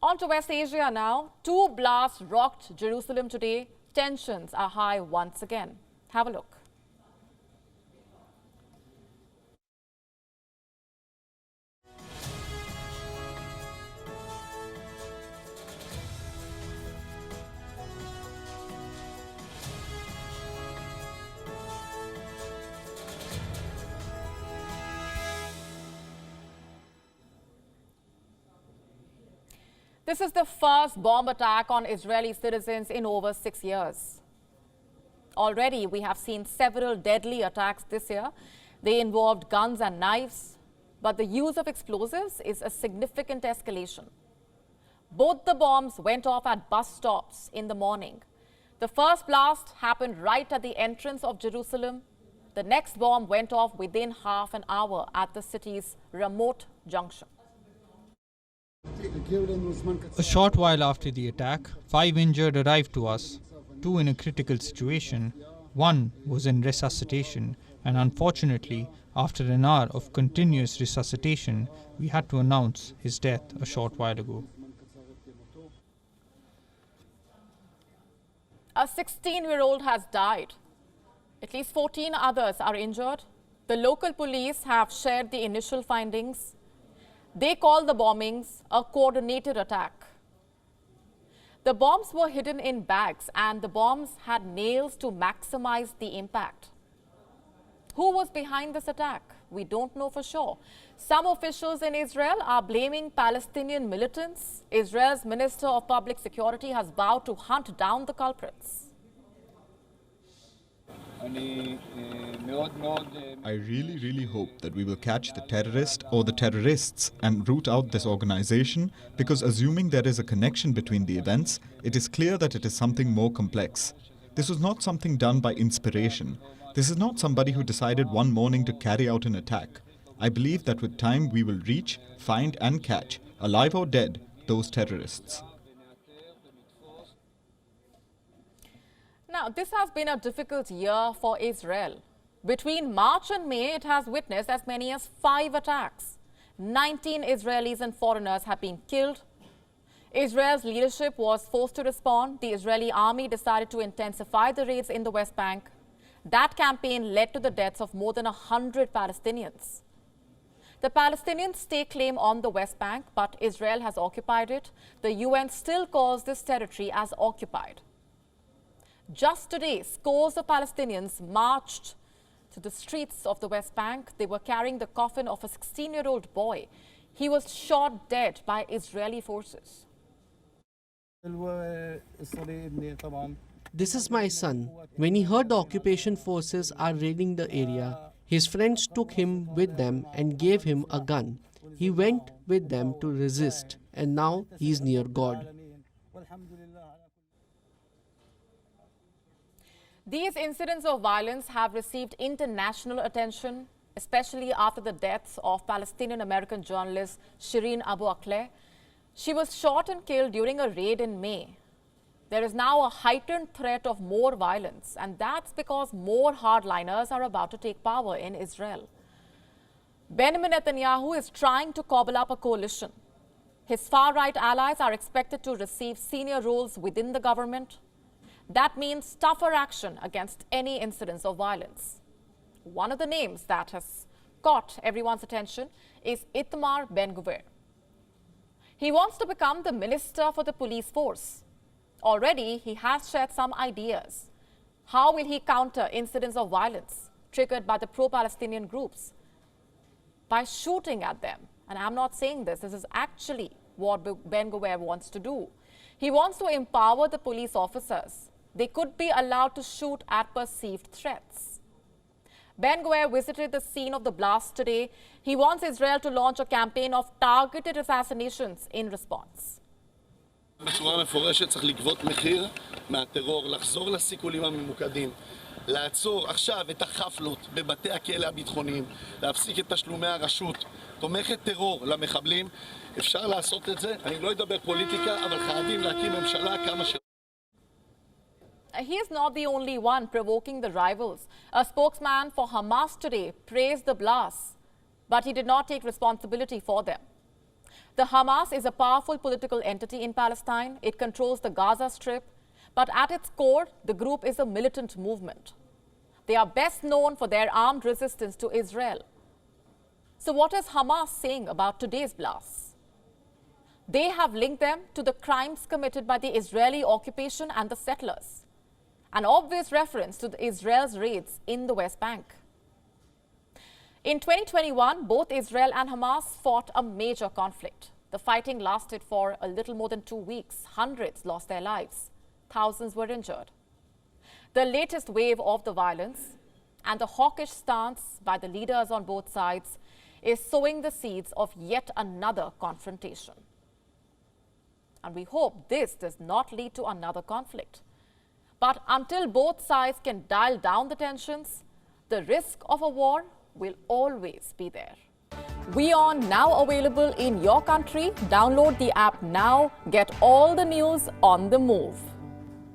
On to West Asia now. 2 blasts rocked Jerusalem today. Tensions are high once again. Have a look. This is the first bomb attack on Israeli citizens in over 6 years. Already, we have seen several deadly attacks this year. They involved guns and knives, but the use of explosives is a significant escalation. Both the bombs went off at bus stops in the morning. The first blast happened right at the entrance of Jerusalem. The next bomb went off within half an hour at the city's remote junction. A short while after the attack, 5 injured arrived to us, 2 in a critical situation, 1 was in resuscitation, and unfortunately, after an hour of continuous resuscitation, we had to announce his death a short while ago. A 16-year-old has died. At least 14 others are injured. The local police have shared the initial findings. They call the bombings a coordinated attack. The bombs were hidden in bags and the bombs had nails to maximize the impact. Who was behind this attack? We don't know for sure. Some officials in Israel are blaming Palestinian militants. Israel's Minister of Public Security has vowed to hunt down the culprits. I really hope that we will catch the terrorist or the terrorists and root out this organization, because assuming there is a connection between the events, it is clear that it is something more complex. This was not something done by inspiration. This is not somebody who decided one morning to carry out an attack. I believe that with time we will reach, find and catch, alive or dead, those terrorists. Now, this has been a difficult year for Israel. Between March and May, it has witnessed as many as 5 attacks. 19 Israelis and foreigners have been killed. Israel's leadership was forced to respond. The Israeli army decided to intensify the raids in the West Bank. That campaign led to the deaths of more than 100 Palestinians. The Palestinians stake claim on the West Bank, but Israel has occupied it. The UN still calls this territory as occupied. Just today, scores of Palestinians marched to the streets of the West Bank. They were carrying the coffin of a 16-year-old boy. He was shot dead by Israeli forces. This is my son. When he heard the occupation forces are raiding the area, his friends took him with them and gave him a gun. He went with them to resist, and now he is near God. These incidents of violence have received international attention, especially after the deaths of Palestinian-American journalist Shireen Abu Akleh. She was shot and killed during a raid in May. There is now a heightened threat of more violence, and that's because more hardliners are about to take power in Israel. Benjamin Netanyahu is trying to cobble up a coalition. His far-right allies are expected to receive senior roles within the government. That means tougher action against any incidents of violence. One of the names that has caught everyone's attention is Itamar Ben-Gvir. He wants to become the minister for the police force. Already, he has shared some ideas. How will he counter incidents of violence triggered by the pro-Palestinian groups? By shooting at them. And I'm not saying this is actually what Ben-Gvir wants to do. He wants to empower the police officers. They could be allowed to shoot at perceived threats. Ben-Gvir visited the scene of the blast today. He wants Israel to launch a campaign of targeted assassinations in response. בצורה מפורשת צריך לגבות מחיר מהטרור, לחזור לסיכולים הממוקדים, לעצור עכשיו את החפלות בבתי הכלא הביטחוניים, להפסיק את תשלומי הרשות תומכת טרור למחבלים. אפשר לעשות את זה, אני לא אדבר פוליטיקה, אבל חייבים להקים ממשלה כמה ש... He is not the only one provoking the rivals. A spokesman for Hamas today praised the blasts, but he did not take responsibility for them. The Hamas is a powerful political entity in Palestine. It controls the Gaza Strip, but at its core, the group is a militant movement. They are best known for their armed resistance to Israel. So what is Hamas saying about today's blasts? They have linked them to the crimes committed by the Israeli occupation and the settlers, an obvious reference to Israel's raids in the West Bank. In 2021, both Israel and Hamas fought a major conflict. The fighting lasted for a little more than 2 weeks. Hundreds lost their lives. Thousands were injured. The latest wave of the violence and the hawkish stance by the leaders on both sides is sowing the seeds of yet another confrontation. And we hope this does not lead to another conflict. But until both sides can dial down the tensions, the risk of a war will always be there. WION now available in your country. Download the app now. Get all the news on the move.